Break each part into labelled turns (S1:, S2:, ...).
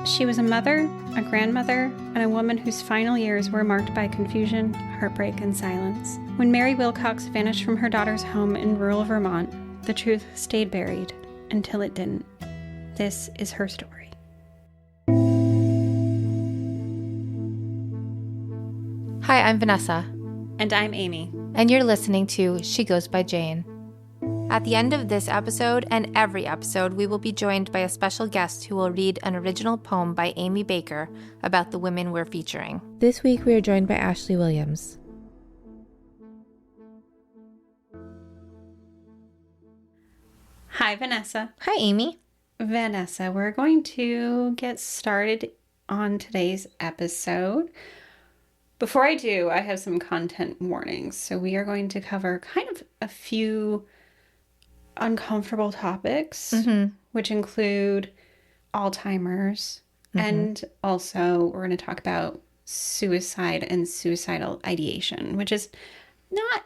S1: She was a mother, a grandmother, and a woman whose final years were marked by confusion, heartbreak, and silence. When Mary Wilcox vanished from her daughter's home in rural Vermont, the truth stayed buried until it didn't. This is her story.
S2: Hi, I'm Vanessa.
S1: And I'm Amy.
S2: And you're listening to She Goes by Jane. At the end of this episode and every episode, we will be joined by a special guest who will read an original poem by Amy Baker about the women we're featuring. This week, we are joined by Ashley Williams.
S1: Hi, Vanessa.
S2: Hi, Amy.
S1: Vanessa, we're going to get started on today's episode. Before I do, I have some content warnings. So we are going to cover kind of a few uncomfortable topics, which include Alzheimer's, and also we're going to talk about suicide and suicidal ideation, which is not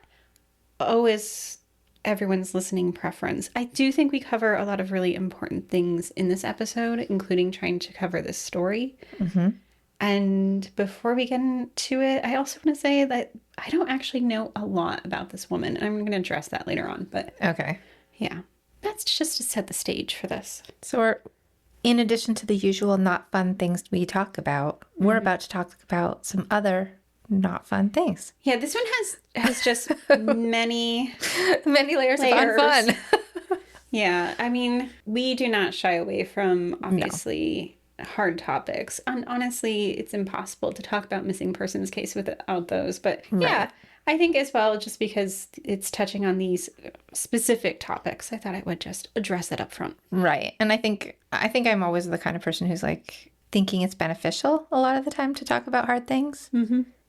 S1: always everyone's listening preference. I do think we cover a lot of really important things in this episode, including trying to cover this story. And before we get into it, I also want to say that I don't actually know a lot about this woman, and I'm going to address that later on. But
S2: Okay.
S1: yeah, that's just to set the stage for this.
S2: So in addition to the usual not fun things we talk about, we're about to talk about some other not fun things.
S1: Yeah, this one has just many
S2: layers of unfun.
S1: Yeah, I mean, we do not shy away from, obviously, hard topics. Honestly, it's impossible to talk about missing persons case without those. But yeah, I think as well, just because it's touching on these specific topics, I thought I would just address that up front.
S2: Right. And I think I'm always the kind of person who's like thinking it's beneficial a lot of the time to talk about hard things.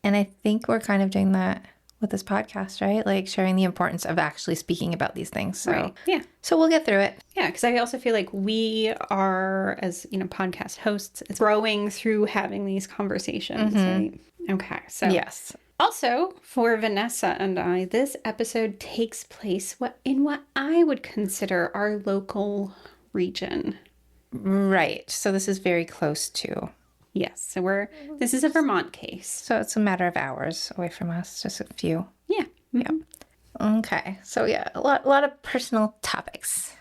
S2: And I think we're kind of doing that with this podcast, right? Like sharing the importance of actually speaking about these things. So
S1: yeah.
S2: So we'll get through it.
S1: Yeah, because I also feel like we are, as podcast hosts, growing through having these conversations, right? Okay, so
S2: yes.
S1: Also, for Vanessa and I, this episode takes place in what I would consider our local region.
S2: Right. So this is very close to.
S1: Yes. So this is a Vermont case.
S2: So it's a matter of hours away from us, just a few.
S1: Yeah.
S2: Yep. Okay. So yeah, a lot of personal topics.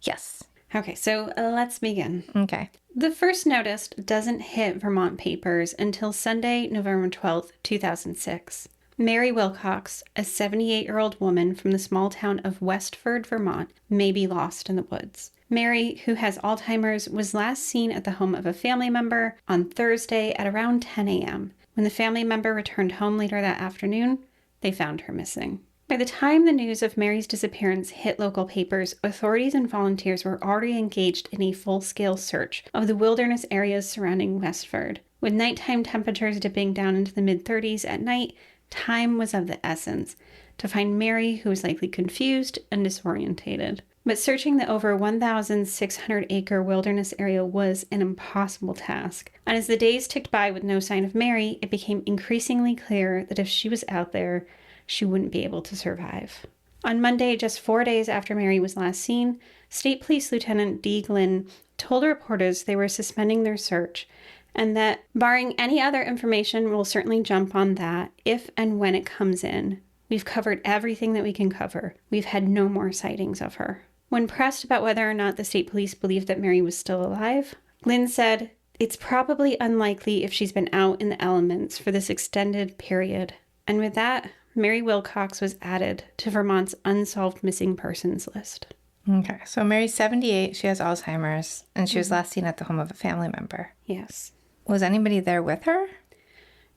S2: Yes.
S1: Okay. So let's begin.
S2: Okay.
S1: The first notice doesn't hit Vermont papers until Sunday, November 12th, 2006. Mary Wilcox, a 78-year-old woman from the small town of Westford, Vermont, may be lost in the woods. Mary, who has Alzheimer's, was last seen at the home of a family member on Thursday at around 10 a.m. When the family member returned home later that afternoon, they found her missing. By the time the news of Mary's disappearance hit local papers, authorities and volunteers were already engaged in a full-scale search of the wilderness areas surrounding Westford. With nighttime temperatures dipping down into the mid-30s at night, time was of the essence to find Mary, who was likely confused and disorientated. But searching the over 1,600-acre wilderness area was an impossible task. And as the days ticked by with no sign of Mary, it became increasingly clear that if she was out there, she wouldn't be able to survive. On Monday, just 4 days after Mary was last seen, State Police Lieutenant Dee Glynn told reporters they were suspending their search and that, barring any other information, we'll certainly jump on that if and when it comes in. We've covered everything that we can cover. We've had no more sightings of her. When pressed about whether or not the state police believed that Mary was still alive, Glynn said, "It's probably unlikely if she's been out in the elements for this extended period." And with that, Mary Wilcox was added to Vermont's unsolved missing persons list.
S2: Okay, so Mary's 78, she has Alzheimer's, and she was last seen at the home of a family member.
S1: Yes.
S2: Was anybody there with her?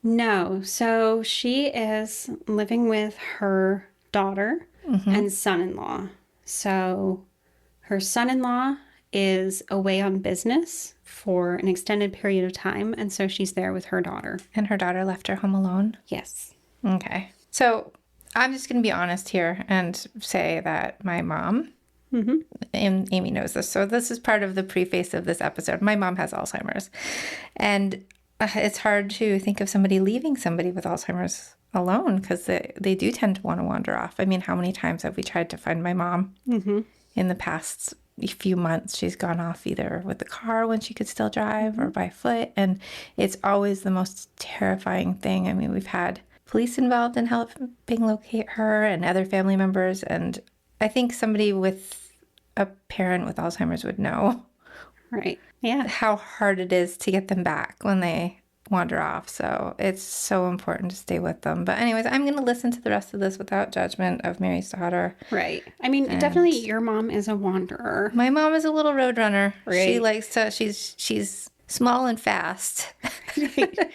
S1: No, so she is living with her daughter and son-in-law. So her son-in-law is away on business for an extended period of time, and so she's there with her daughter.
S2: And her daughter left her home alone?
S1: Yes.
S2: Okay. So I'm just going to be honest here and say that my mom, and Amy knows this, so this is part of the preface of this episode. My mom has Alzheimer's, and it's hard to think of somebody leaving somebody with Alzheimer's alone because they do tend to want to wander off. I mean, how many times have we tried to find my mom in the past few months she's gone off either with the car when she could still drive or by foot. And it's always the most terrifying thing. I mean, we've had police involved in helping locate her and other family members. And I think somebody with a parent with Alzheimer's would know.
S1: Right. Yeah.
S2: How hard it is to get them back when they wander off. So it's so important to stay with them. But anyways, I'm going to listen to the rest of this without judgment of Mary's daughter.
S1: Right. I mean, definitely your mom is a wanderer.
S2: My mom is a little road runner.
S1: Right.
S2: She likes to, she's small and fast.
S1: Right.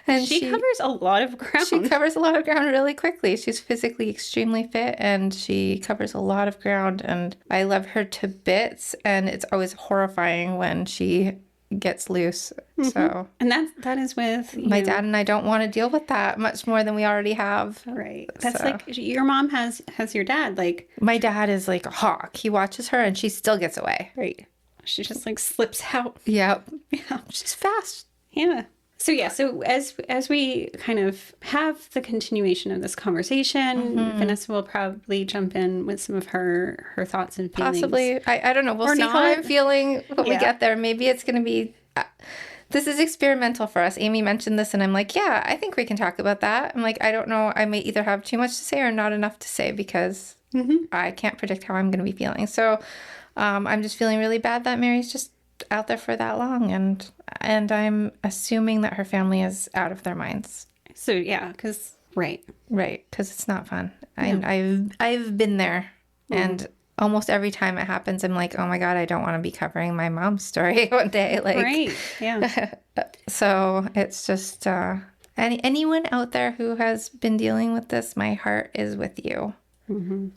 S2: And
S1: she covers a lot of ground.
S2: She covers a lot of ground really quickly. She's physically extremely fit and she covers a lot of ground. And I love her to bits. And it's always horrifying when she gets loose. So,
S1: and that is with
S2: my dad and I don't want to deal with that much more than we already have.
S1: Right. That's like your mom has your dad. Like,
S2: my dad is like a hawk. He watches her and she still gets away.
S1: Right. She just like slips out.
S2: Yep.
S1: Yeah.
S2: She's fast.
S1: Yeah. So yeah, so as we kind of have the continuation of this conversation, Vanessa will probably jump in with some of her thoughts and feelings.
S2: Possibly. I don't know. We'll see how I'm feeling when we get there. Maybe it's going to be... this is experimental for us. Amy mentioned this and I'm like, yeah, I think we can talk about that. I'm like, I don't know. I may either have too much to say or not enough to say because I can't predict how I'm going to be feeling. So I'm just feeling really bad that Mary's just out there for that long, and I'm assuming that her family is out of their minds.
S1: So yeah, because right,
S2: because it's not fun. I've been there, and almost every time it happens, I'm like, oh my god, I don't want to be covering my mom's story one day. Like,
S1: right, yeah.
S2: So it's just anyone out there who has been dealing with this, my heart is with you.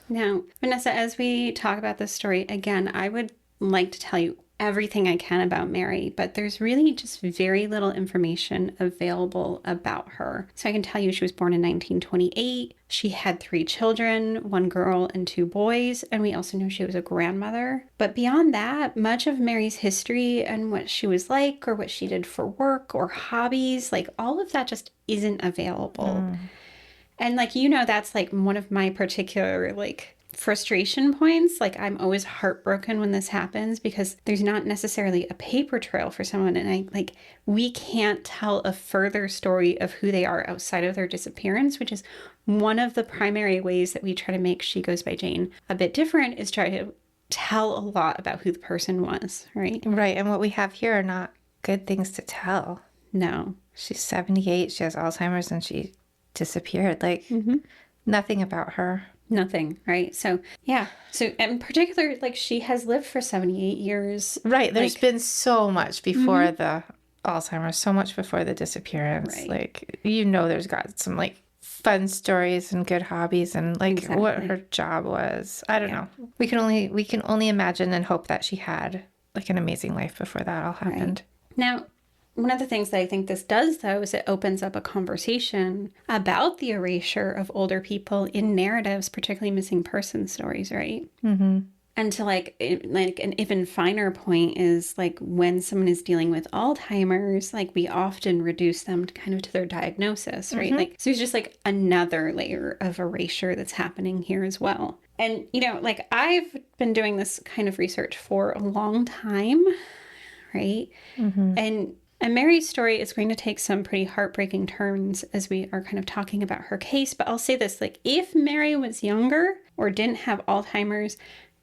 S1: Now, Vanessa, as we talk about this story again, I would like to tell you everything I can about Mary, but there's really just very little information available about her. So I can tell you she was born in 1928. She had 3 children, 1 girl and 2 boys, and we also know she was a grandmother. But beyond that, much of Mary's history and what she was like or what she did for work or hobbies, like all of that just isn't available. And like, that's like one of my particular like frustration points. Like, I'm always heartbroken when this happens because there's not necessarily a paper trail for someone. And we can't tell a further story of who they are outside of their disappearance, which is one of the primary ways that we try to make She Goes by Jane a bit different, is try to tell a lot about who the person was, right?
S2: Right. And what we have here are not good things to tell.
S1: No.
S2: She's 78. She has Alzheimer's and she disappeared. Like, nothing about her.
S1: Nothing, right? So, yeah. So, in particular, like, she has lived for 78 years.
S2: Right. There's been so much before the Alzheimer's, so much before the disappearance.
S1: Right.
S2: Like, there's got some, like, fun stories and good hobbies and, like, what her job was. I don't know. We can only imagine and hope that she had, like, an amazing life before that all happened.
S1: Right. Now, one of the things that I think this does, though, is it opens up a conversation about the erasure of older people in narratives, particularly missing person stories, right? And to like an even finer point is like when someone is dealing with Alzheimer's, like we often reduce them to kind of to their diagnosis, right? Like, so it's just like another layer of erasure that's happening here as well. And, like I've been doing this kind of research for a long time, right? And Mary's story is going to take some pretty heartbreaking turns as we are kind of talking about her case. But I'll say this, like if Mary was younger or didn't have Alzheimer's,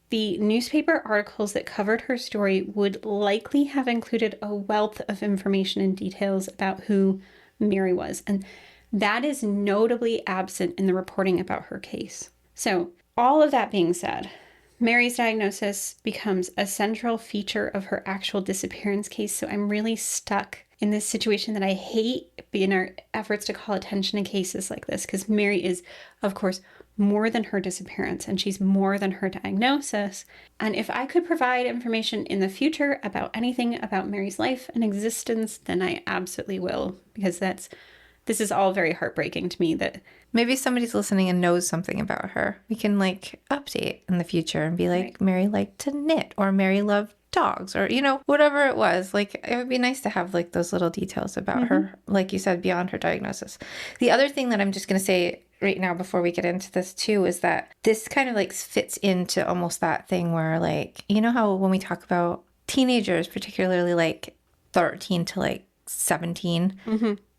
S1: the newspaper articles that covered her story would likely have included a wealth of information and details about who Mary was. And that is notably absent in the reporting about her case. So all of that being said, Mary's diagnosis becomes a central feature of her actual disappearance case. So I'm really stuck in this situation that I hate in our efforts to call attention to cases like this, because Mary is, of course, more than her disappearance and she's more than her diagnosis. And if I could provide information in the future about anything about Mary's life and existence, then I absolutely will, because this is all very heartbreaking to me. That
S2: maybe somebody's listening and knows something about her. We can like update in the future and be like, Mary liked to knit, or Mary loved dogs or, whatever it was. Like, it would be nice to have like those little details about her, like you said, beyond her diagnosis. The other thing that I'm just going to say right now before we get into this too is that this kind of like fits into almost that thing where like, how when we talk about teenagers, particularly like 13 to like 17,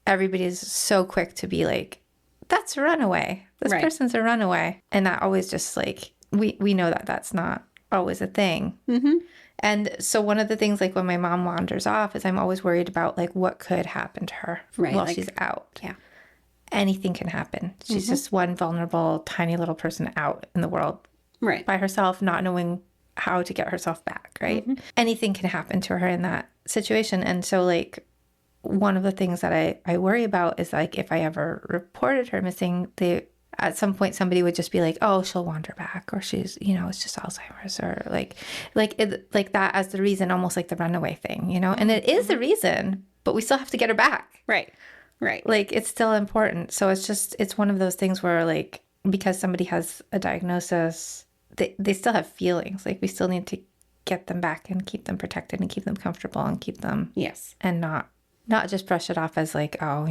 S2: everybody's so quick to be like, that's a runaway. This person's a runaway. And that always just like, we know that that's not always a thing. And so one of the things, like when my mom wanders off, is I'm always worried about like what could happen to her while like, she's out.
S1: Yeah.
S2: Anything can happen. She's just one vulnerable, tiny little person out in the world by herself, not knowing how to get herself back, right? Anything can happen to her in that situation. And so like one of the things that I worry about is like if I ever reported her missing, at some point somebody would just be like, oh, she'll wander back, or she's, it's just Alzheimer's, or like that as the reason, almost like the runaway thing, and it is the reason, but we still have to get her back.
S1: Right.
S2: Like it's still important. So it's one of those things where like, because somebody has a diagnosis, they still have feelings. Like we still need to get them back and keep them protected and keep them comfortable and keep them, and not just brush it off as like, oh,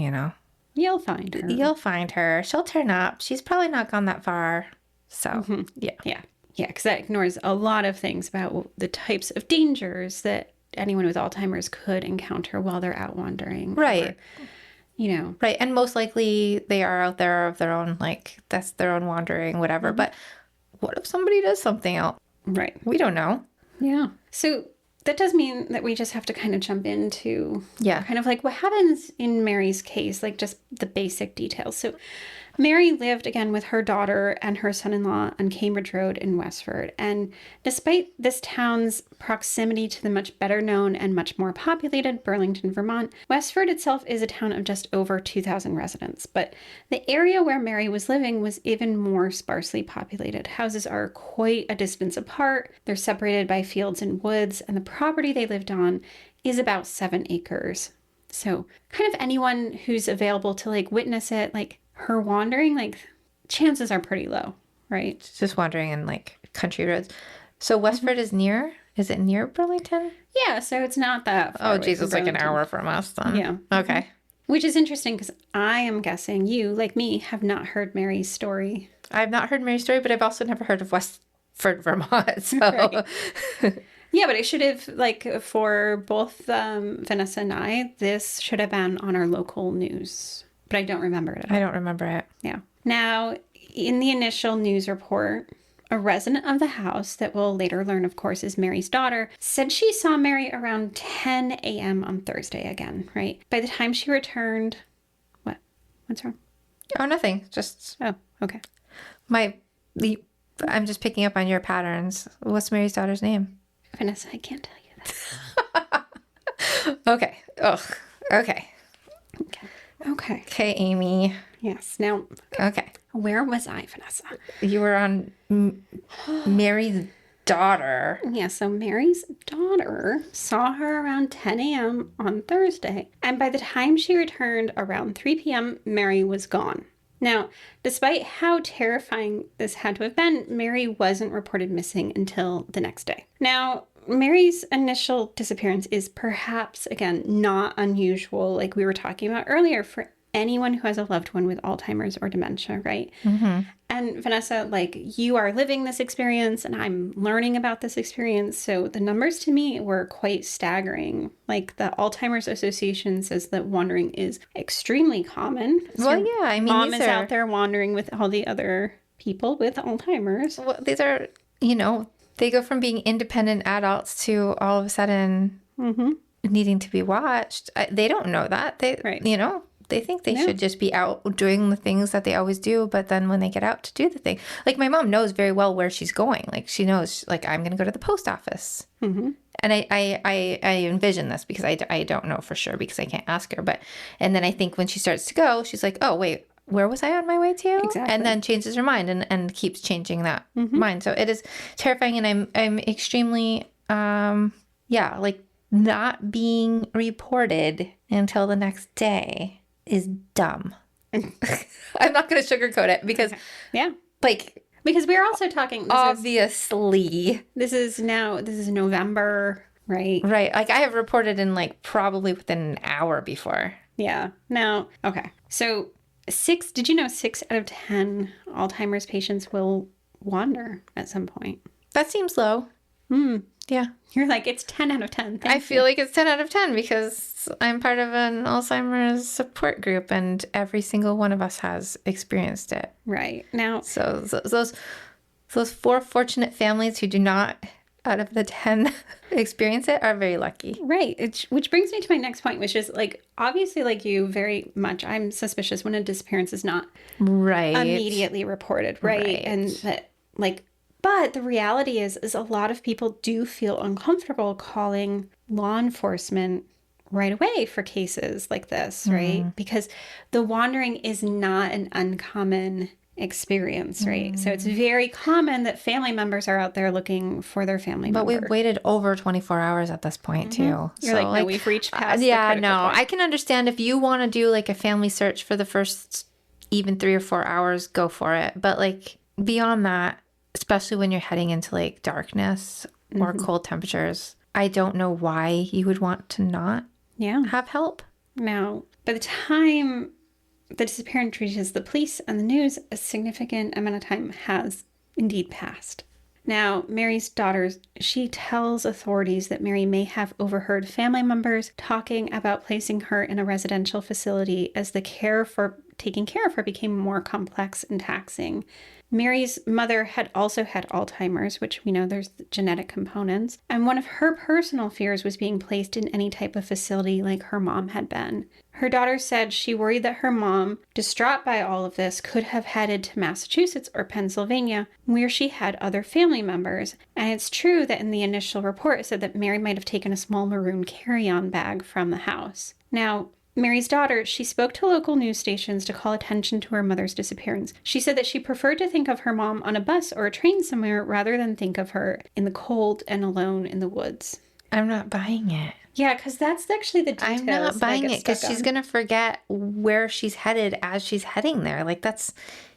S1: you'll find her.
S2: You'll find her. She'll turn up. She's probably not gone that far. So,
S1: Yeah, because that ignores a lot of things about the types of dangers that anyone with Alzheimer's could encounter while they're out wandering.
S2: Right.
S1: Or,
S2: Right. And most likely they are out there of their own, like, that's their own wandering, whatever. But what if somebody does something else?
S1: Right.
S2: We don't know.
S1: Yeah. So that does mean that we just have to kind of jump into kind of like what happens in Mary's case, like just the basic details. So Mary lived again with her daughter and her son-in-law on Cambridge Road in Westford. And despite this town's proximity to the much better known and much more populated Burlington, Vermont, Westford itself is a town of just over 2,000 residents. But the area where Mary was living was even more sparsely populated. Houses are quite a distance apart. They're separated by fields and woods, and the property they lived on is about 7 acres. So kind of anyone who's available to like witness it, like her wandering, like chances are pretty low, right?
S2: Just wandering in like country roads. So Westford is it near Burlington?
S1: Yeah, so it's not that far.
S2: Oh, geez, it's like an hour from us then.
S1: Yeah.
S2: Okay.
S1: Which is interesting because I am guessing you, like me, have not heard Mary's story.
S2: I've not heard Mary's story, but I've also never heard of Westford, Vermont. So.
S1: Right. Yeah, but it should have, like, for both Vanessa and I, this should have been on our local news. But I don't remember it at all.
S2: I don't remember it.
S1: Yeah. Now, in the initial news report, a resident of the house that we'll later learn, of course, is Mary's daughter, said she saw Mary around 10 a.m. on Thursday again, right? By the time she returned... What? What's wrong?
S2: Oh, nothing. Just...
S1: Oh, okay.
S2: I'm just picking up on your patterns. What's Mary's daughter's name?
S1: Vanessa, I can't tell you that.
S2: Okay. Ugh. Okay.
S1: Okay,
S2: Amy.
S1: Yes. Now,
S2: okay.
S1: Where was I, Vanessa?
S2: You were on Mary's daughter.
S1: Yeah, so Mary's daughter saw her around 10 a.m. on Thursday. And by the time she returned around 3 p.m., Mary was gone. Now, despite how terrifying this had to have been, Mary wasn't reported missing until the next day. Now, Mary's initial disappearance is perhaps, again, not unusual, like we were talking about earlier, for anyone who has a loved one with Alzheimer's or dementia, right? Mm-hmm. And Vanessa, like, you are living this experience and I'm learning about this experience. So the numbers to me were quite staggering. Like, the Alzheimer's Association says that wandering is extremely common. So
S2: well, yeah, I mean,
S1: mom is out there wandering with all the other people with Alzheimer's.
S2: Well, these are, they go from being independent adults to all of a sudden needing to be watched. They don't know that. They think they should just be out doing the things that they always do. But then when they get out to do the thing, like my mom knows very well where she's going. Like she knows, like, I'm going to go to the post office. Mm-hmm. And I envision this because I don't know for sure because I can't ask her. And then I think when she starts to go, she's like, oh, wait, where was I on my way to?
S1: Exactly.
S2: And then changes her mind and keeps changing that mind. So it is terrifying. And I'm extremely, like not being reported until the next day is dumb. I'm not going to sugarcoat it because,
S1: because we're also talking.
S2: Obviously,
S1: This is November Right.
S2: Right. Like I have reported in like probably within an hour before.
S1: Yeah. Now, okay. So did you know 6 out of 10 Alzheimer's patients will wander at some point?
S2: That seems low. Yeah.
S1: You're like, it's 10 out of 10.
S2: I feel like it's 10 out of 10 because I'm part of an Alzheimer's support group and every single one of us has experienced it.
S1: Right. Now,
S2: So those 4 fortunate families who do not, out of the 10, experience it are very lucky.
S1: right. Which brings me to my next point, which is like, obviously, like you very much, I'm suspicious when a disappearance is not
S2: Right.
S1: immediately reported, right?
S2: Right.
S1: And that, like, but the reality is a lot of people do feel uncomfortable calling law enforcement right away for cases like this, right? Because the wandering is not an uncommon experience, right? So it's very common that family members are out there looking for their family
S2: But
S1: member.
S2: we've waited over 24 hours at this point, too.
S1: You're like, no, we've reached past the
S2: yeah,
S1: critical
S2: no.
S1: point.
S2: I can understand if you want to do like a family search for the first even 3 or 4 hours, go for it. But like beyond that, especially when you're heading into like darkness or cold temperatures, I don't know why you would want to not
S1: Yeah.
S2: have help.
S1: Now, by the time the disappearance reaches the police and the news, a significant amount of time has indeed passed. Now, Mary's daughter, she tells authorities that Mary may have overheard family members talking about placing her in a residential facility as the taking care of her became more complex and taxing. Mary's mother had also had Alzheimer's, which we know there's genetic components, and one of her personal fears was being placed in any type of facility like her mom had been. Her daughter said she worried that her mom, distraught by all of this, could have headed to Massachusetts or Pennsylvania, where she had other family members. And it's true that in the initial report it said that Mary might have taken a small maroon carry-on bag from the house. Now, Mary's daughter, she spoke to local news stations to call attention to her mother's disappearance. She said that she preferred to think of her mom on a bus or a train somewhere rather than think of her in the cold and alone in the woods.
S2: I'm not buying it.
S1: Yeah, because that's actually the details.
S2: I'm not buying it because she's
S1: going
S2: going to forget where she's headed as she's heading there. Like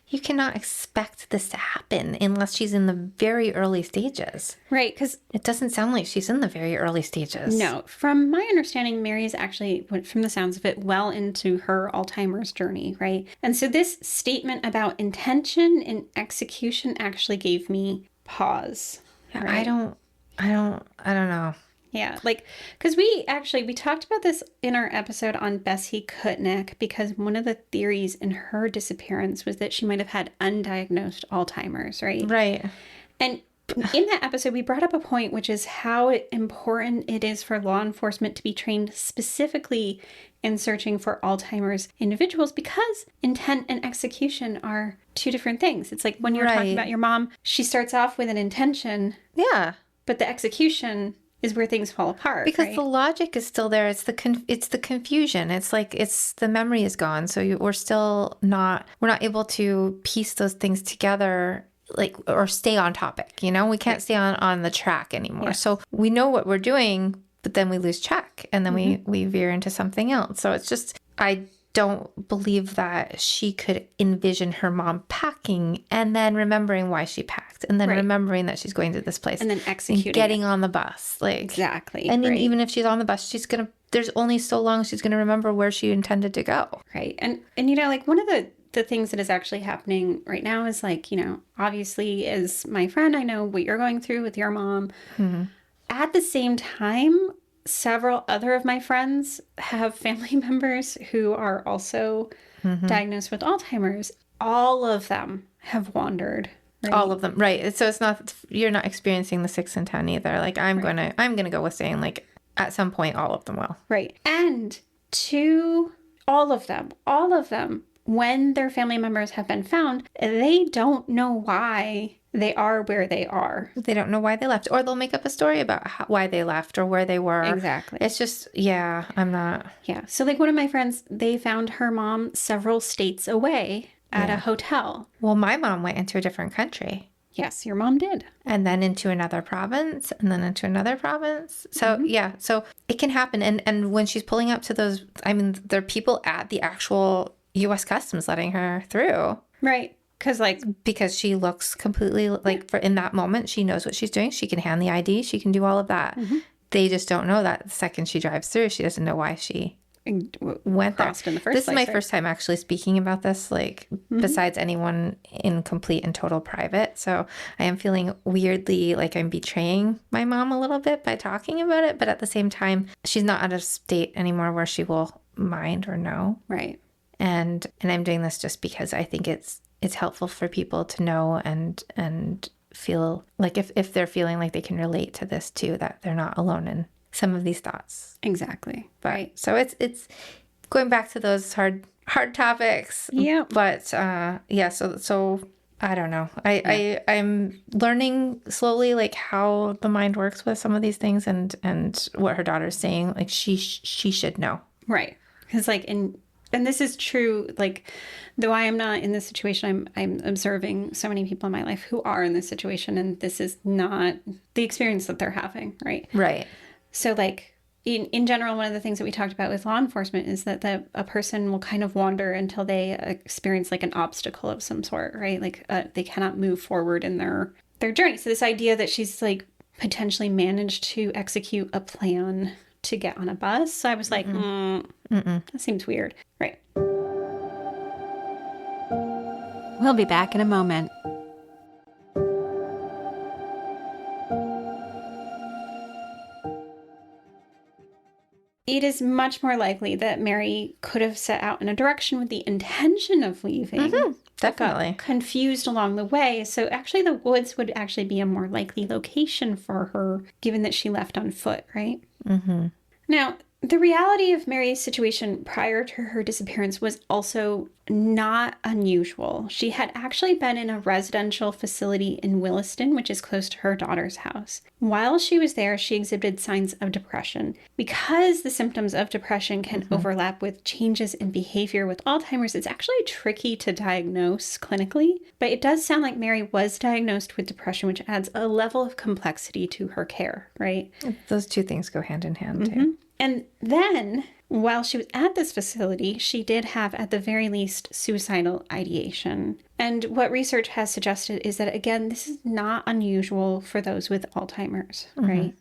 S2: you cannot expect this to happen unless she's in the very early stages.
S1: Right, because
S2: it doesn't sound like she's in the very early stages.
S1: No, from my understanding, Mary is actually, from the sounds of it, well into her Alzheimer's journey, right? And so this statement about intention and execution actually gave me pause.
S2: Yeah,
S1: right?
S2: I don't know.
S1: Yeah, like, because we talked about this in our episode on Bessie Kutnick, because one of the theories in her disappearance was that she might have had undiagnosed Alzheimer's, right?
S2: Right.
S1: And in that episode, we brought up a point, which is how important it is for law enforcement to be trained specifically in searching for Alzheimer's individuals, because intent and execution are two different things. It's like when you're talking about your mom, she starts off with an intention.
S2: Yeah.
S1: But the execution is where things fall apart.
S2: Because the logic is still there. It's the confusion. It's like the memory is gone. So we're not able to piece those things together, like, or stay on topic. You know, we can't stay on the track anymore. Yeah. So we know what we're doing, but then we lose track and then we veer into something else. So it's just, I don't believe that she could envision her mom packing and then remembering why she packed and then remembering that she's going to this place
S1: and then executing
S2: and getting on the bus. Like,
S1: exactly.
S2: And then even if she's on the bus, there's only so long she's going to remember where she intended to go.
S1: Right. And you know, like one of the things that is actually happening right now is like, you know, obviously as my friend, I know what you're going through with your mom. Mm-hmm. At the same time, several other of my friends have family members who are also diagnosed with Alzheimer's. All of them have wandered. Right?
S2: All of them, right? So it's not, you're not experiencing the 6 and 10 either. Like I'm gonna go with saying like at some point all of them will.
S1: Right. And to all of them, when their family members have been found, they don't know why they are where they are.
S2: They don't know why they left, or they'll make up a story about why they left or where they were.
S1: Exactly.
S2: It's just, yeah, I'm not.
S1: Yeah. So like one of my friends, they found her mom several states away at a hotel.
S2: Well, my mom went into a different country.
S1: Yes, your mom did.
S2: And then into another province, and then into another province. So, yeah, so it can happen. And when she's pulling up to those, I mean, there are people at the actual U.S. Customs letting her through.
S1: Right.
S2: Because she looks completely like in that moment, she knows what she's doing. She can hand the ID. She can do all of that. Mm-hmm. they just don't know that the second she drives through, she doesn't know why she went there.
S1: Crossed in the first
S2: This
S1: place,
S2: is my
S1: right?
S2: first time actually speaking about this, like besides anyone in complete and total private. So I am feeling weirdly like I'm betraying my mom a little bit by talking about it. But at the same time, she's not at a state anymore where she will mind or know.
S1: Right.
S2: And I'm doing this just because I think it's helpful for people to know and feel like if they're feeling like they can relate to this too, that they're not alone in some of these thoughts.
S1: Exactly.
S2: But,
S1: right.
S2: So it's going back to those hard topics.
S1: Yeah.
S2: But yeah, so I don't know. I'm learning slowly like how the mind works with some of these things and what her daughter's saying. Like she should know.
S1: Right. Because like and this is true, like, though I am not in this situation, I'm observing so many people in my life who are in this situation, and this is not the experience that they're having, right?
S2: Right.
S1: So, like, in general, one of the things that we talked about with law enforcement is that a person will kind of wander until they experience, like, an obstacle of some sort, right? Like, they cannot move forward in their journey. So this idea that she's, like, potentially managed to execute a plan to get on a bus. So I was like, that seems weird. Right. We'll be back in a moment. It is much more likely that Mary could have set out in a direction with the intention of leaving.
S2: Definitely.
S1: Got confused along the way. So actually the woods would actually be a more likely location for her, given that she left on foot, right? Now, the reality of Mary's situation prior to her disappearance was also not unusual. She had actually been in a residential facility in Williston, which is close to her daughter's house. While she was there, she exhibited signs of depression. Because the symptoms of depression can overlap with changes in behavior with Alzheimer's, it's actually tricky to diagnose clinically. But it does sound like Mary was diagnosed with depression, which adds a level of complexity to her care, right?
S2: Those two things go hand in hand too.
S1: And then, while she was at this facility, she did have, at the very least, suicidal ideation. And what research has suggested is that, again, this is not unusual for those with Alzheimer's, right?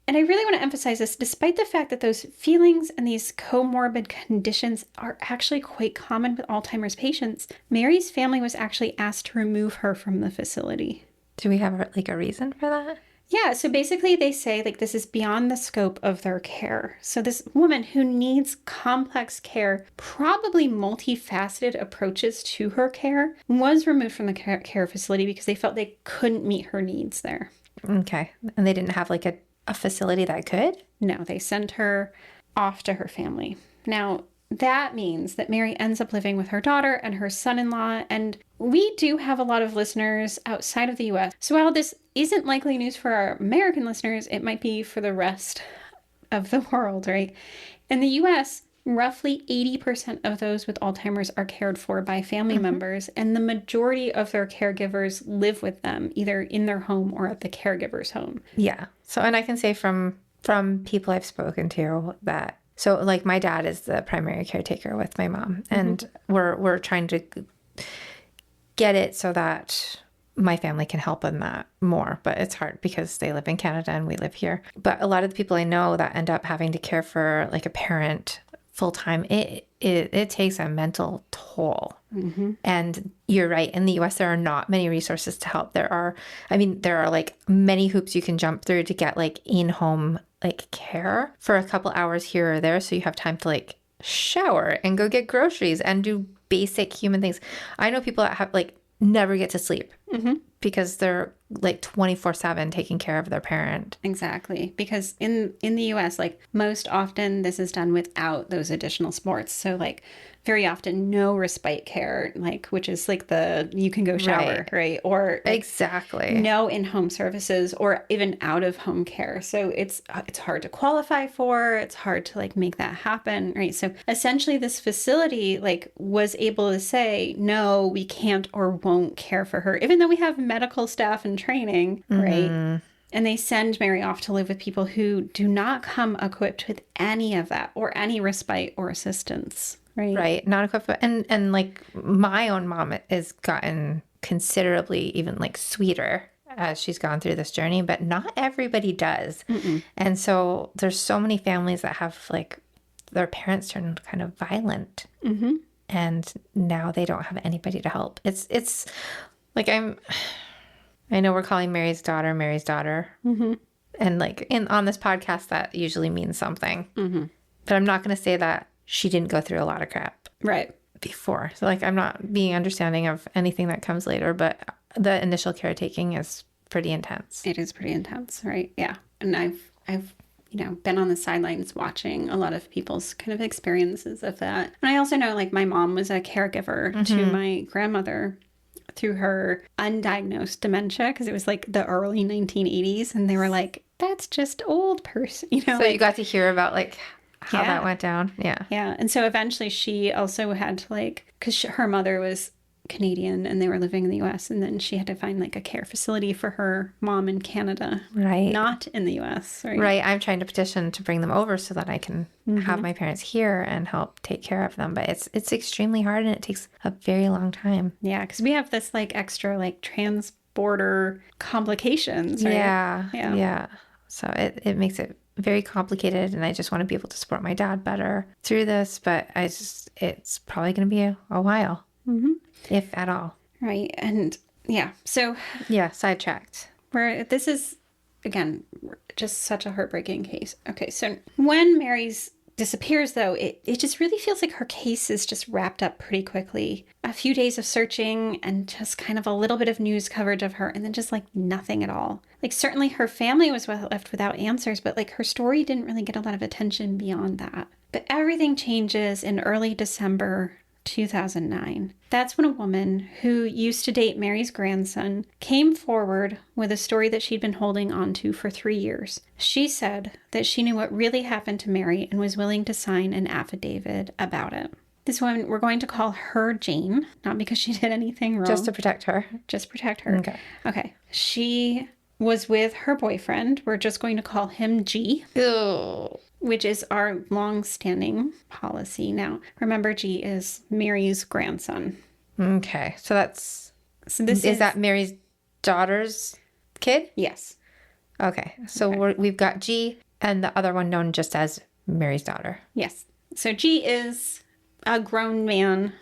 S1: And I really want to emphasize this, despite the fact that those feelings and these comorbid conditions are actually quite common with Alzheimer's patients, Mary's family was actually asked to remove her from the facility.
S2: Do we have like a reason for that?
S1: Yeah, so basically they say like this is beyond the scope of their care. So this woman who needs complex care, probably multifaceted approaches to her care, was removed from the care facility because they felt they couldn't meet her needs there.
S2: Okay. And they didn't have like a facility that could?
S1: No, they sent her off to her family. Now, that means that Mary ends up living with her daughter and her son-in-law, and we do have a lot of listeners outside of the U.S. So while this isn't likely news for our American listeners, it might be for the rest of the world, right? In the U.S., roughly 80% of those with Alzheimer's are cared for by family members, and the majority of their caregivers live with them, either in their home or at the caregiver's home.
S2: Yeah. So, and I can say from people I've spoken to that, so like my dad is the primary caretaker with my mom, and we're trying to get it so that my family can help in that more, but it's hard because they live in Canada and we live here. But a lot of the people I know that end up having to care for like a parent full time, it takes a mental toll. And you're right. In the US, there are not many resources to help. There are like many hoops you can jump through to get like in-home like care for a couple hours here or there. So you have time to like shower and go get groceries and do basic human things. I know people that have like never get to sleep because they're like 24/7 taking care of their parent.
S1: Exactly. Because in the US, like most often this is done without those additional supports. So like very often no respite care, like which is like the you can go shower, right? Or like,
S2: exactly.
S1: No in-home services or even out-of-home care. So it's hard to qualify for, it's hard to like make that happen, right? So essentially this facility like was able to say, no, we can't or won't care for her, even though we have medical staff and training, right? And they send Mary off to live with people who do not come equipped with any of that or any respite or assistance. Right.
S2: Not equipped. And like my own mom has gotten considerably even like sweeter as she's gone through this journey, but not everybody does.
S1: Mm-mm.
S2: And so there's so many families that have like their parents turn kind of violent,
S1: Mm-hmm.
S2: and now they don't have anybody to help. It's like I know we're calling Mary's daughter,
S1: Mm-hmm.
S2: and like on this podcast that usually means something.
S1: Mm-hmm.
S2: But I'm not going to say that she didn't go through a lot of crap
S1: Right.
S2: before. So like I'm not being understanding of anything that comes later, but the initial caretaking is pretty intense.
S1: It is pretty intense, right? Yeah. And I've been on the sidelines watching a lot of people's kind of experiences of that. And I also know like my mom was a caregiver to my grandmother through her undiagnosed dementia, because it was like the early 1980s, and they were like, that's just old person,
S2: So
S1: like,
S2: you got to hear about like how
S1: Yeah.
S2: that went down. Yeah.
S1: Yeah. And so eventually she also had to like, because her mother was Canadian and they were living in the US, and then she had to find like a care facility for her mom in Canada,
S2: Right.
S1: not in the US, right?
S2: Right. I'm trying to petition to bring them over so that I can have my parents here and help take care of them. But it's extremely hard, and it takes a very long time.
S1: Yeah, because we have this like extra like transporter complications, right?
S2: Yeah.
S1: Yeah.
S2: Yeah. So it makes it very complicated, and I just want to be able to support my dad better through this. But it's probably going to be a while, if at all.
S1: Right. And yeah, so
S2: Yeah. Sidetracked.
S1: this is, again, just such a heartbreaking case. Okay, so when Mary's disappears, though, it just really feels like her case is just wrapped up pretty quickly. A few days of searching and just kind of a little bit of news coverage of her, and then just like nothing at all. Like certainly her family was left without answers, but like her story didn't really get a lot of attention beyond that. But everything changes in early December 2009. That's when a woman who used to date Mary's grandson came forward with a story that she'd been holding on to for 3 years. She said that she knew what really happened to Mary and was willing to sign an affidavit about it. This woman, we're going to call her Jane, not because she did anything wrong.
S2: Just to protect her.
S1: Just protect her.
S2: Okay.
S1: Okay. She was with her boyfriend. We're just going to call him G,
S2: Ew.
S1: which is our long-standing policy. Now, remember, G is Mary's grandson.
S2: Okay. So that's...
S1: So this
S2: is that Mary's daughter's kid?
S1: Yes.
S2: Okay. So we've got G and the other one known just as Mary's daughter.
S1: Yes. So G is a grown man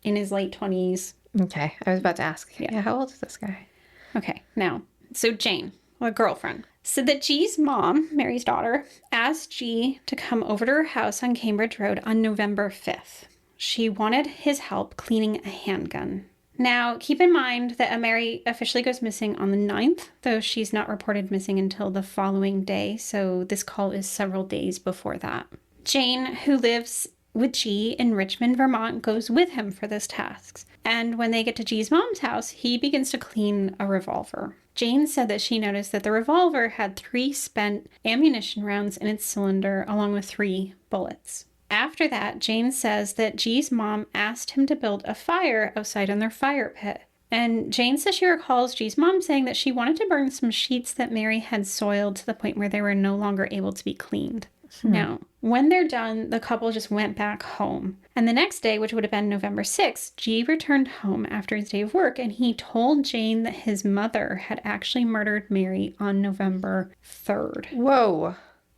S1: in his late 20s.
S2: Okay. I was about to ask.
S1: Yeah.
S2: How old is this guy?
S1: Okay. Now, so Jane, a girlfriend, said that G's mom, Mary's daughter, asked G to come over to her house on Cambridge Road on November 5th. She wanted his help cleaning a handgun. Now, keep in mind that Mary officially goes missing on the 9th, though she's not reported missing until the following day, so this call is several days before that. Jane, who lives with G in Richmond, Vermont, goes with him for this task. And when they get to G's mom's house, he begins to clean a revolver. Jane said that she noticed that the revolver had 3 spent ammunition rounds in its cylinder, along with 3 bullets. After that, Jane says that G's mom asked him to build a fire outside in their fire pit. And Jane says she recalls G's mom saying that she wanted to burn some sheets that Mary had soiled to the point where they were no longer able to be cleaned. Now, when they're done, the couple just went back home. And the next day, which would have been November 6th, G returned home after his day of work, and he told Jane that his mother had actually murdered Mary on November 3rd.
S2: Whoa.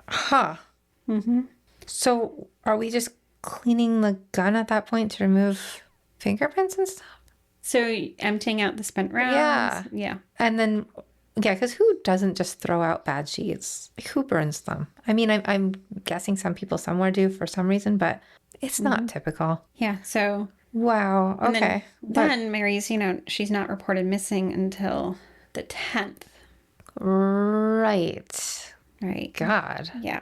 S2: Huh. So are we just cleaning the gun at that point to remove fingerprints and stuff?
S1: So emptying out the spent rounds.
S2: Yeah.
S1: Yeah.
S2: And then, yeah, because who doesn't just throw out bad sheets? Like, who burns them? I mean, I'm guessing some people somewhere do for some reason, but it's not typical.
S1: Yeah. So
S2: Wow.
S1: and
S2: Okay.
S1: then Mary's, she's not reported missing until the 10th.
S2: Right.
S1: Right.
S2: God.
S1: Yeah.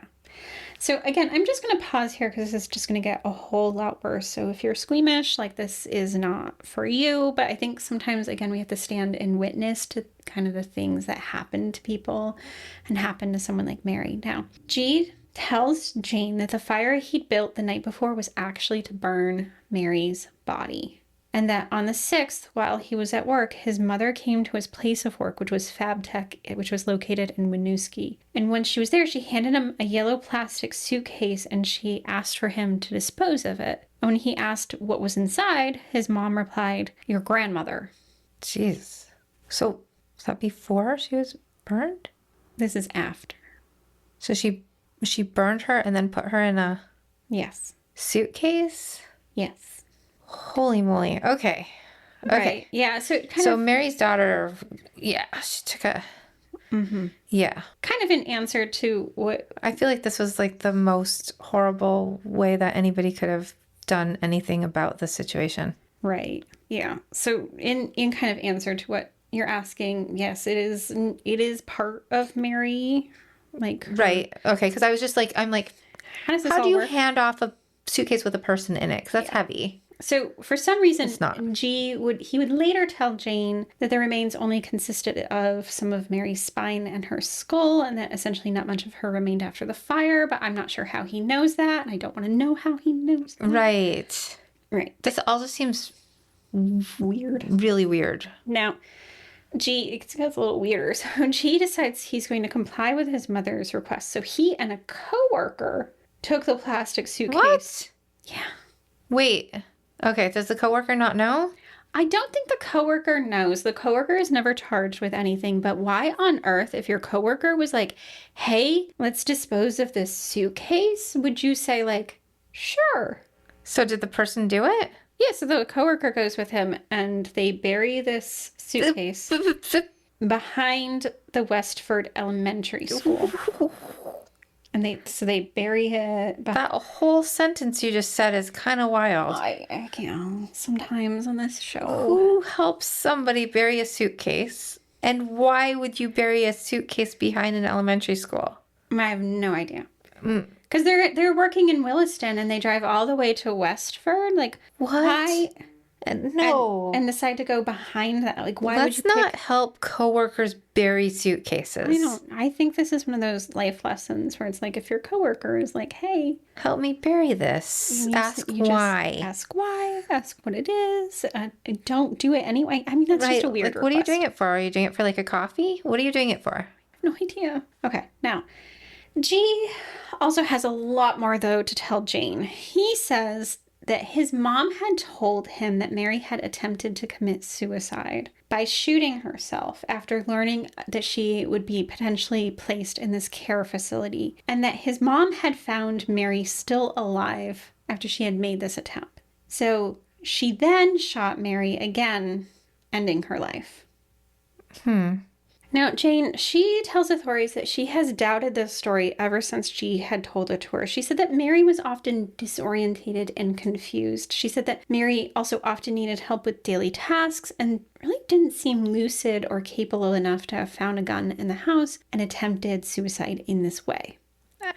S1: So again, I'm just going to pause here because this is just going to get a whole lot worse. So if you're squeamish, like this is not for you. But I think sometimes, again, we have to stand and witness to kind of the things that happen to people and happen to someone like Mary. Now, G tells Jane that the fire he'd built the night before was actually to burn Mary's body. And that on the 6th, while he was at work, his mother came to his place of work, which was FabTech, which was located in Winooski. And when she was there, she handed him a yellow plastic suitcase and she asked for him to dispose of it. And when he asked what was inside, his mom replied, "Your grandmother."
S2: Jeez. So that before she was burned?
S1: This is after.
S2: So she burned her and then put her in a
S1: Yes.
S2: suitcase?
S1: Yes.
S2: Holy moly. Okay. Okay.
S1: Right. Yeah. So
S2: Mary's daughter, yeah, she took a, yeah.
S1: kind of an answer to what.
S2: I feel like this was like the most horrible way that anybody could have done anything about the situation.
S1: Right. Yeah. So in kind of answer to what you're asking, yes, it is part of Mary. Like
S2: Right. Okay. Because I was just like, I'm like,
S1: how does this
S2: how
S1: all
S2: do you
S1: work?
S2: hand off a suitcase with a person in it? Because that's heavy.
S1: So for some reason,
S2: It's not.
S1: he would later tell Jane that the remains only consisted of some of Mary's spine and her skull, and that essentially not much of her remained after the fire. But I'm not sure how he knows that, and I don't want to know how he knows that.
S2: Right.
S1: Right.
S2: This all just seems
S1: Weird.
S2: really weird.
S1: Now, it gets a little weirder. So G decides he's going to comply with his mother's request. So he and a coworker took the plastic suitcase.
S2: What?
S1: Yeah.
S2: Wait. Okay. Does the coworker not know?
S1: I don't think the coworker knows. The coworker is never charged with anything, but why on earth, if your coworker was like, hey, let's dispose of this suitcase, would you say like, sure?
S2: So did the person do it?
S1: Yeah, so the coworker goes with him and they bury this suitcase behind the Westford Elementary School. And they bury it.
S2: That whole sentence you just said is kind of wild.
S1: I can't. Sometimes on this show.
S2: Who helps somebody bury a suitcase? And why would you bury a suitcase behind an elementary school?
S1: I have no idea. Because they're working in Williston and they drive all the way to Westford. Like,
S2: What?
S1: why?
S2: No.
S1: And decide to go behind that. Like, why
S2: Let's
S1: would you
S2: not help coworkers bury suitcases.
S1: I think this is one of those life lessons where it's like if your coworker is like, hey,
S2: Help me bury this. Ask why.
S1: Ask why. Ask what it is. Don't do it anyway. I mean, that's just a weird
S2: Like, what are you
S1: request.
S2: doing it for? Are you doing it for like a coffee? What are you doing it for?
S1: No idea. Okay, now, G also has a lot more, though, to tell Jane. He says that his mom had told him that Mary had attempted to commit suicide by shooting herself after learning that she would be potentially placed in this care facility, and that his mom had found Mary still alive after she had made this attempt. So she then shot Mary again, ending her life. Now, Jane, she tells authorities that she has doubted this story ever since G had told it to her. She said that Mary was often disorientated and confused. She said that Mary also often needed help with daily tasks and really didn't seem lucid or capable enough to have found a gun in the house and attempted suicide in this way.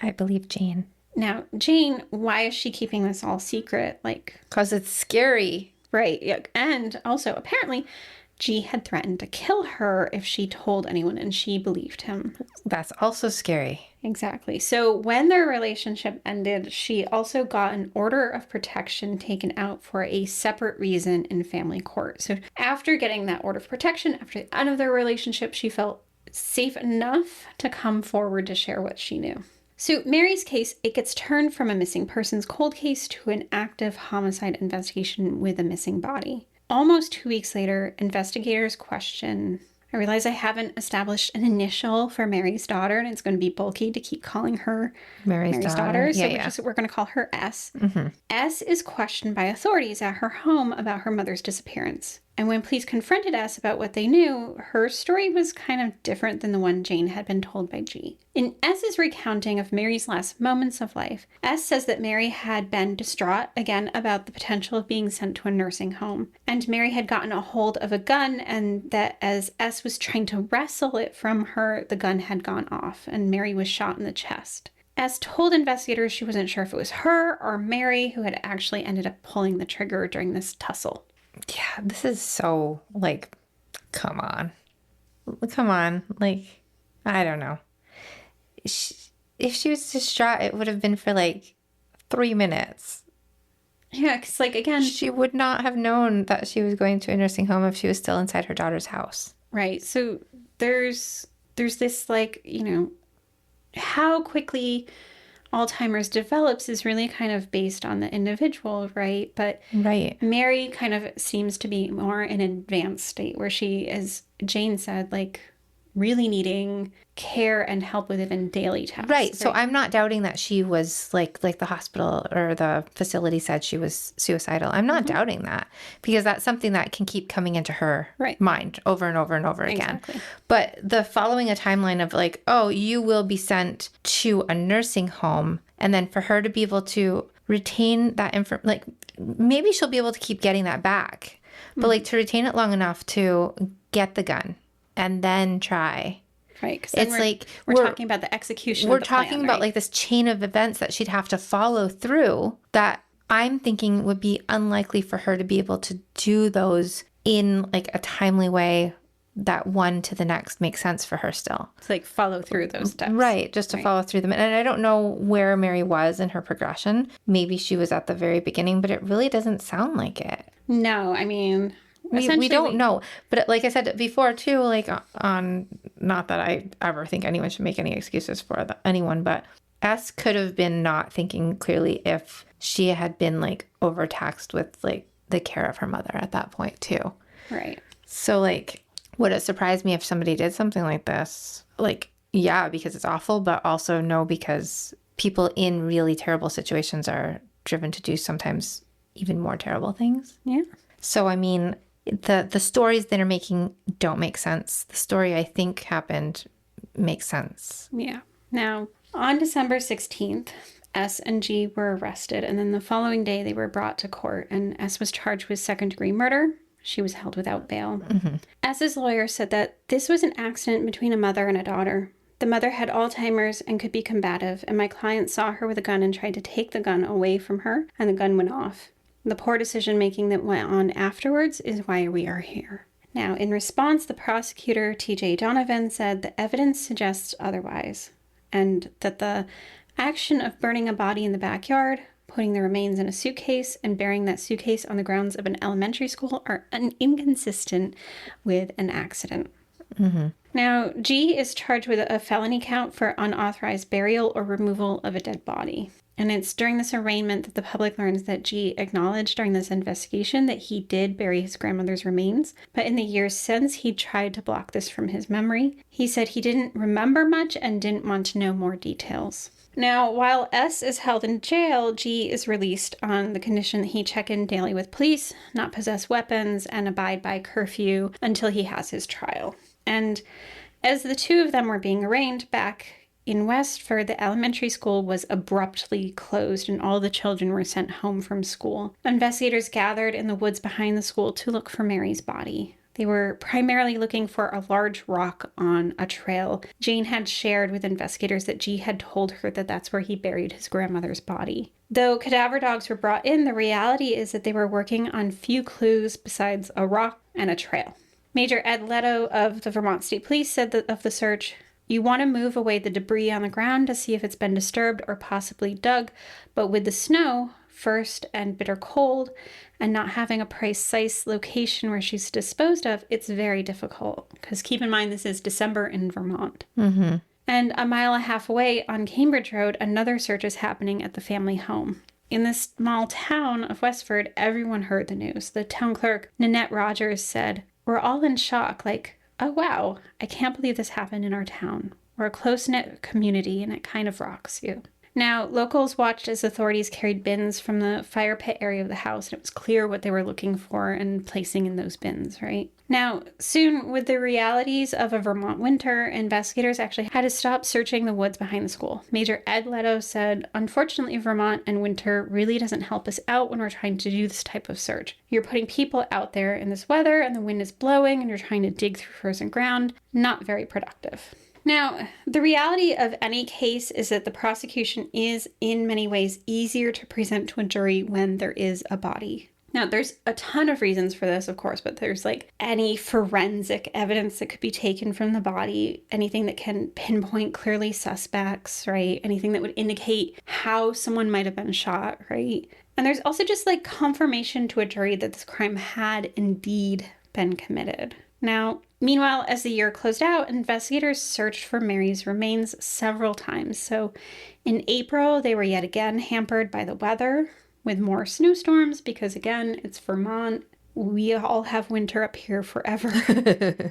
S2: I believe Jane.
S1: Now, Jane, why is she keeping this all secret?
S2: Because it's scary.
S1: Right. Yeah. And also, apparently, G had threatened to kill her if she told anyone, and she believed him.
S2: That's also scary.
S1: Exactly. So when their relationship ended, she also got an order of protection taken out for a separate reason in family court. So after getting that order of protection, after the end of their relationship, she felt safe enough to come forward to share what she knew. So Mary's case, it gets turned from a missing persons cold case to an active homicide investigation with a missing body. Almost 2 weeks later, investigators question, I realize I haven't established an initial for Mary's daughter, and it's going to be bulky to keep calling her Mary's daughter. So we're going to call her S. S is questioned by authorities at her home about her mother's disappearance. And when police confronted S about what they knew, her story was kind of different than the one Jane had been told by G. In S's recounting of Mary's last moments of life, S says that Mary had been distraught again about the potential of being sent to a nursing home. And Mary had gotten a hold of a gun, and that as S was trying to wrestle it from her, the gun had gone off, and Mary was shot in the chest. S told investigators she wasn't sure if it was her or Mary who had actually ended up pulling the trigger during this tussle.
S2: Yeah, this is so, like, come on. Come on. Like, I don't know. If she was distraught, it would have been for, like, 3 minutes.
S1: Yeah, because, like, again...
S2: She would not have known that she was going to a nursing home if she was still inside her daughter's house.
S1: Right. So there's this, like, you know, how quickly Alzheimer's develops is really kind of based on the individual, right? But
S2: Right.
S1: Mary kind of seems to be more in an advanced state where she, as Jane said, like really needing care and help with even daily tasks.
S2: Right. So I'm not doubting that she was like the hospital or the facility said she was suicidal. I'm not doubting that because that's something that can keep coming into her mind over and over and over again.
S1: Exactly.
S2: But the following a timeline of like, oh, you will be sent to a nursing home, and then for her to be able to retain that information, like maybe she'll be able to keep getting that back, but like to retain it long enough to get the gun and then try.
S1: Right. 'Cause
S2: It's like
S1: we're talking about the execution.
S2: We're
S1: of the
S2: talking
S1: plan,
S2: about
S1: right?
S2: like this chain of events that she'd have to follow through that I'm thinking would be unlikely for her to be able to do those in like a timely way that one to the next makes sense for her still.
S1: To like follow through those steps.
S2: Right, just to follow through them. And I don't know where Mary was in her progression. Maybe she was at the very beginning, but it really doesn't sound like it.
S1: No, I mean,
S2: we don't know. But like I said before too, like on, not that I ever think anyone should make any excuses for anyone, but S could have been not thinking clearly if she had been like overtaxed with like the care of her mother at that point too.
S1: Right.
S2: So like, would it surprise me if somebody did something like this? Like, yeah, because it's awful, but also no, because people in really terrible situations are driven to do sometimes even more terrible things.
S1: Yeah.
S2: So, I mean, the stories that are making don't make sense. The story I think happened makes sense.
S1: Yeah. Now, on December 16th, S and G were arrested, and then the following day they were brought to court, and S was charged with second-degree murder. She was held without bail. S's lawyer said that this was an accident between a mother and a daughter. The mother had Alzheimer's and could be combative, and my client saw her with a gun and tried to take the gun away from her, and the gun went off. The poor decision-making that went on afterwards is why we are here. Now, in response, the prosecutor, T.J. Donovan, said the evidence suggests otherwise, and that the action of burning a body in the backyard, putting the remains in a suitcase, and burying that suitcase on the grounds of an elementary school are inconsistent with an accident. Now, G is charged with a felony count for unauthorized burial or removal of a dead body. And it's during this arraignment that the public learns that G acknowledged during this investigation that he did bury his grandmother's remains, but in the years since, he tried to block this from his memory. He said he didn't remember much and didn't want to know more details. Now, while S is held in jail, G is released on the condition that he check in daily with police, not possess weapons, and abide by curfew until he has his trial. And as the two of them were being arraigned back in Westford, the elementary school was abruptly closed and all the children were sent home from school. Investigators gathered in the woods behind the school to look for Mary's body. They were primarily looking for a large rock on a trail. Jane had shared with investigators that G had told her that that's where he buried his grandmother's body. Though cadaver dogs were brought in, the reality is that they were working on few clues besides a rock and a trail. Major Ed Leto of the Vermont State Police said that of the search, "You want to move away the debris on the ground to see if it's been disturbed or possibly dug, but with the snow, first and bitter cold, and not having a precise location where she's disposed of, it's very difficult." Because keep in mind, this is December in Vermont. And a mile and a half away on Cambridge Road, another search is happening at the family home. In this small town of Westford, everyone heard the news. The town clerk, Nanette Rogers, said, "We're all in shock, like, oh wow, I can't believe this happened in our town. We're a close-knit community and it kind of rocks you." Now, locals watched as authorities carried bins from the fire pit area of the house, and it was clear what they were looking for and placing in those bins, right? Now, soon, with the realities of a Vermont winter, investigators actually had to stop searching the woods behind the school. Major Ed Leto said, "Unfortunately, Vermont and winter really doesn't help us out when we're trying to do this type of search. You're putting people out there in this weather, and the wind is blowing, and you're trying to dig through frozen ground. Not very productive." Now, the reality of any case is that the prosecution is, in many ways, easier to present to a jury when there is a body. Now, there's a ton of reasons for this, of course, but there's like any forensic evidence that could be taken from the body, anything that can pinpoint clearly suspects, right? Anything that would indicate how someone might have been shot, right? And there's also just like confirmation to a jury that this crime had indeed been committed. Now, Meanwhile, as the year closed out, investigators searched for Mary's remains several times. So in April, they were yet again hampered by the weather with more snowstorms because, again, it's Vermont. We all have winter up here forever.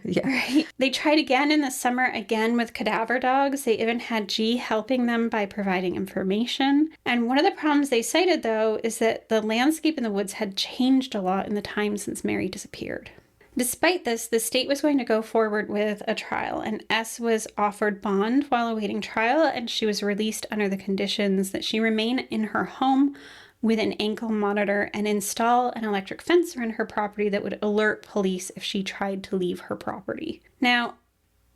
S2: Yeah.
S1: Right? They tried again in the summer, again with cadaver dogs. They even had G helping them by providing information. And one of the problems they cited, though, is that the landscape in the woods had changed a lot in the time since Mary disappeared. Despite this, the state was going to go forward with a trial, and S was offered bond while awaiting trial, and she was released under the conditions that she remain in her home with an ankle monitor and install an electric fence around her property that would alert police if she tried to leave her property. Now,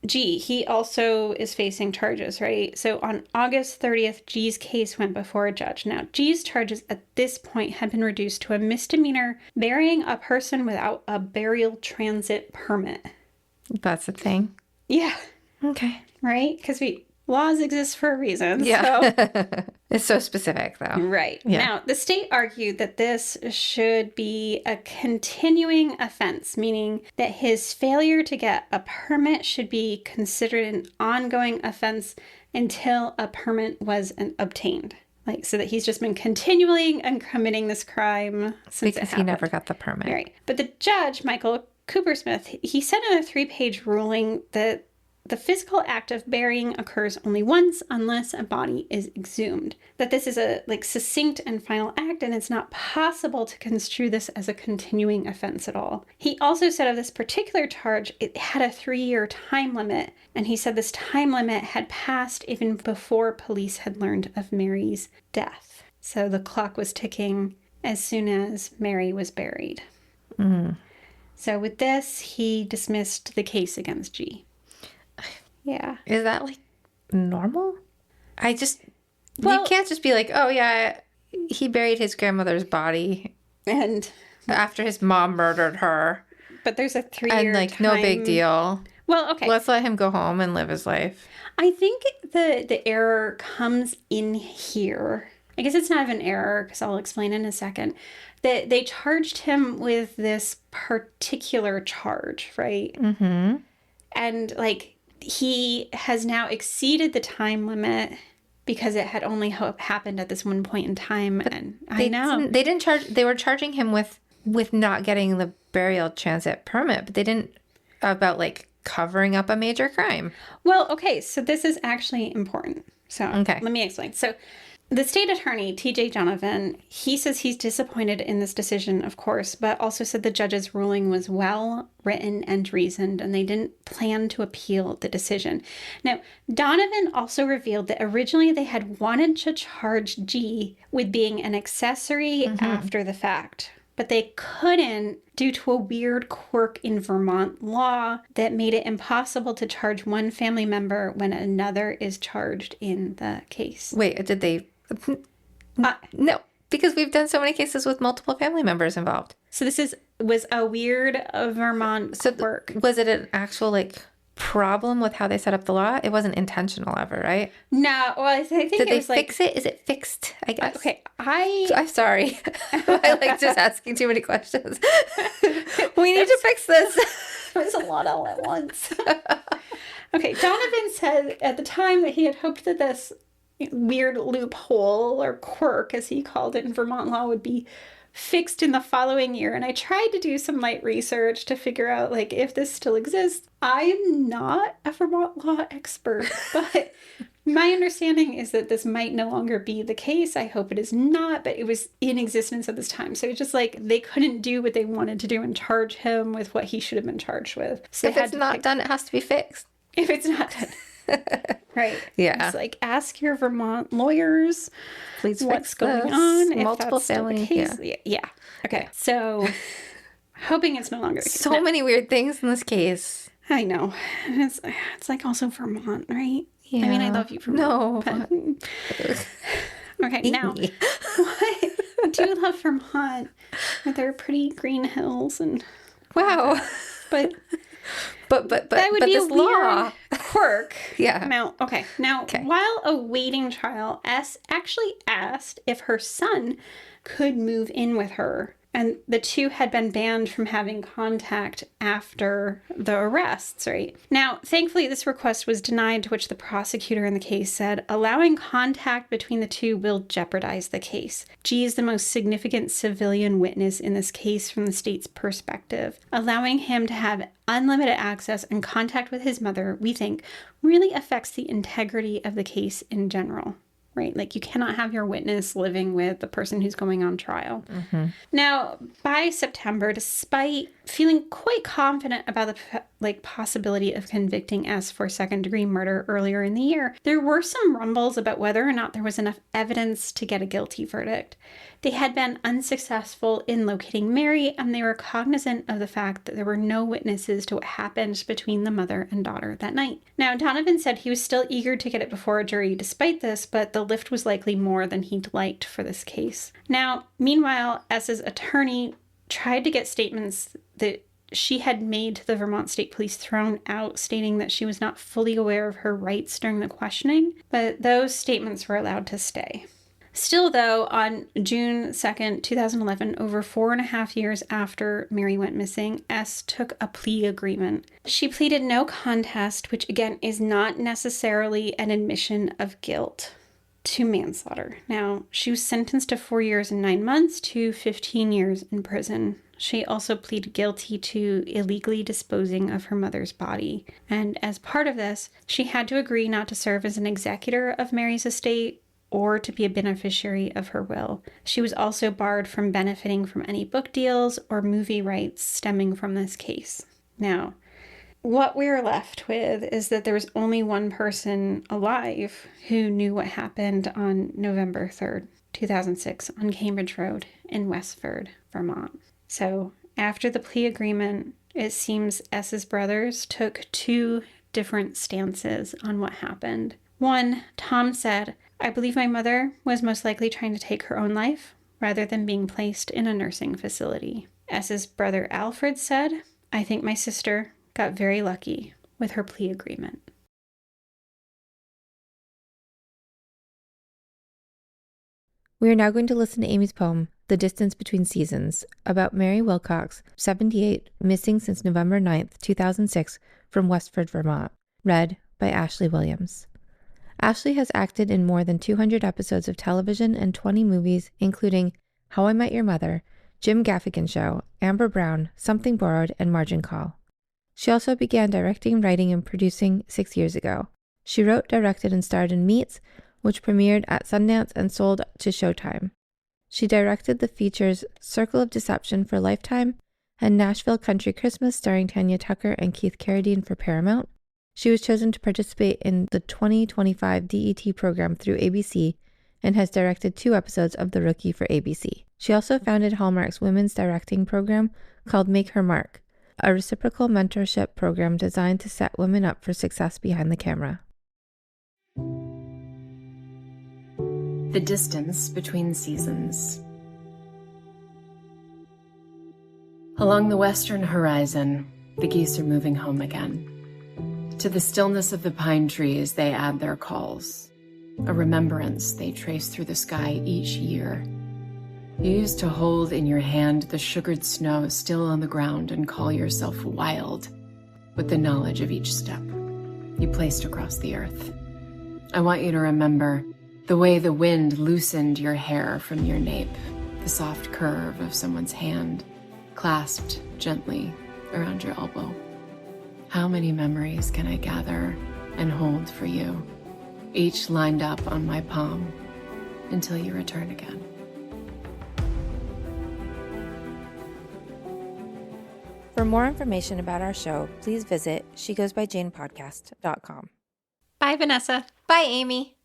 S1: G, he also is facing charges, right? So on August 30th, G's case went before a judge. Now, G's charges at this point had been reduced to a misdemeanor burying a person without a burial transit permit.
S2: That's a thing.
S1: Yeah.
S2: Okay.
S1: Right? Because laws exist for a reason.
S2: Yeah.
S1: So.
S2: It's so specific, though.
S1: Right.
S2: Yeah.
S1: Now, the state argued that this should be a continuing offense, meaning that his failure to get a permit should be considered an ongoing offense until a permit was obtained. Like, so that he's just been continually and committing this crime since
S2: because he never got the permit.
S1: Right. But the judge, Michael Coopersmith, he said in a 3-page ruling that the physical act of burying occurs only once unless a body is exhumed. That this is a succinct and final act, and it's not possible to construe this as a continuing offense at all. He also said of this particular charge, it had a 3-year time limit, and he said this time limit had passed even before police had learned of Mary's death. So the clock was ticking as soon as Mary was buried.
S2: Mm.
S1: So with this, he dismissed the case against G. Yeah.
S2: Is that normal? You can't just be like, oh yeah, he buried his grandmother's body
S1: and
S2: after his mom murdered her.
S1: But there's a 3-year
S2: and no big deal.
S1: Well, okay.
S2: Let's let him go home and live his life.
S1: I think the error comes in here. I guess it's not an error because I'll explain in a second. That they charged him with this particular charge, right?
S2: Mm-hmm.
S1: And he has now exceeded the time limit because it had only happened at this one point in time. But and I know
S2: they didn't charge. They were charging him with not getting the burial transit permit, but they didn't about covering up a major crime.
S1: Well, okay, so this is actually important. So
S2: okay,
S1: let me explain. So the state attorney, T.J. Donovan, he says he's disappointed in this decision, of course, but also said the judge's ruling was well written and reasoned, and they didn't plan to appeal the decision. Now, Donovan also revealed that originally they had wanted to charge G with being an accessory after the fact, but they couldn't due to a weird quirk in Vermont law that made it impossible to charge one family member when another is charged in the case.
S2: Wait, did they... no, because we've done so many cases with multiple family members involved.
S1: So this was a weird Vermont quirk.
S2: Was it an actual problem with how they set up the law? It wasn't intentional ever, right?
S1: No, well, I think
S2: did they fix it? Is it fixed? I guess.
S1: Okay,
S2: I'm sorry. I just asking too many questions. We need to fix this.
S1: There's a lot all at once. Okay, Donovan said at the time that he had hoped that this weird loophole or quirk, as he called it in Vermont law, would be fixed in the following year. And I tried to do some light research to figure out if this still exists. I'm not a Vermont law expert, but my understanding is that this might no longer be the case. I hope it is not, but it was in existence at this time. So it's just they couldn't do what they wanted to do and charge him with what he should have been charged with. So
S2: if it's not done, it has to be fixed.
S1: If it's not done. Right.
S2: Yeah.
S1: It's ask your Vermont lawyers,
S2: please,
S1: what's going on.
S2: Multiple family.
S1: Yeah. Okay. So, hoping it's no longer the case.
S2: So many weird things in this case.
S1: I know. It's also Vermont, right?
S2: Yeah.
S1: I mean, I love you, Vermont.
S2: No.
S1: Okay. Now, I do love Vermont with their pretty green hills and
S2: wow.
S1: But
S2: that would be
S1: a
S2: weird
S1: law quirk.
S2: Yeah.
S1: Now, while awaiting trial, S actually asked if her son could move in with her And the two had been banned from having contact after the arrests, right? Now, thankfully, this request was denied, to which the prosecutor in the case said, allowing contact between the two will jeopardize the case. G is the most significant civilian witness in this case from the state's perspective. Allowing him to have unlimited access and contact with his mother, we think, really affects the integrity of the case in general. Right? Like, you cannot have your witness living with the person who's going on trial. Mm-hmm. Now, by September, despite feeling quite confident about the possibility of convicting S for second-degree murder earlier in the year, there were some rumbles about whether or not there was enough evidence to get a guilty verdict. They had been unsuccessful in locating Mary, and they were cognizant of the fact that there were no witnesses to what happened between the mother and daughter that night. Now, Donovan said he was still eager to get it before a jury despite this, but the lift was likely more than he'd liked for this case. Now, meanwhile, S's attorney tried to get statements that she had made to the Vermont State Police thrown out, stating that she was not fully aware of her rights during the questioning, but those statements were allowed to stay. Still, though, on June 2nd, 2011, over 4.5 years after Mary went missing, S took a plea agreement. She pleaded no contest, which again is not necessarily an admission of guilt, to manslaughter. Now, she was sentenced to 4 years and 9 months to 15 years in prison. She also pleaded guilty to illegally disposing of her mother's body. And as part of this, she had to agree not to serve as an executor of Mary's estate or to be a beneficiary of her will. She was also barred from benefiting from any book deals or movie rights stemming from this case. Now, what we're left with is that there was only one person alive who knew what happened on November 3rd, 2006, on Cambridge Road in Westford, Vermont. So after the plea agreement, it seems S's brothers took two different stances on what happened. One, Tom said, "I believe my mother was most likely trying to take her own life rather than being placed in a nursing facility." S's brother Alfred said, "I think my sister got very lucky with her plea agreement."
S3: We are now going to listen to Amy's poem, The Distance Between Seasons, about Mary Wilcox, 78, missing since November 9th, 2006, from Westford, Vermont, read by Ashley Williams. Ashley has acted in more than 200 episodes of television and 20 movies, including How I Met Your Mother, Jim Gaffigan Show, Amber Brown, Something Borrowed, and Margin Call. She also began directing, writing, and producing 6 years ago. She wrote, directed, and starred in Meets, which premiered at Sundance and sold to Showtime. She directed the features Circle of Deception for Lifetime and Nashville Country Christmas starring Tanya Tucker and Keith Carradine for Paramount. She was chosen to participate in the 2025 DET program through ABC and has directed 2 episodes of The Rookie for ABC. She also founded Hallmark's women's directing program called Make Her Mark, a reciprocal mentorship program designed to set women up for success behind the camera.
S4: The distance between seasons. Along the western horizon, the geese are moving home again. To the stillness of the pine trees, they add their calls, a remembrance they trace through the sky each year. You used to hold in your hand the sugared snow still on the ground and call yourself wild with the knowledge of each step you placed across the earth. I want you to remember the way the wind loosened your hair from your nape, the soft curve of someone's hand clasped gently around your elbow. How many memories can I gather and hold for you, each lined up on my palm until you return again?
S3: For more information about our show, please visit shegoesbyjanepodcast.com.
S1: Bye, Vanessa.
S2: Bye, Amy.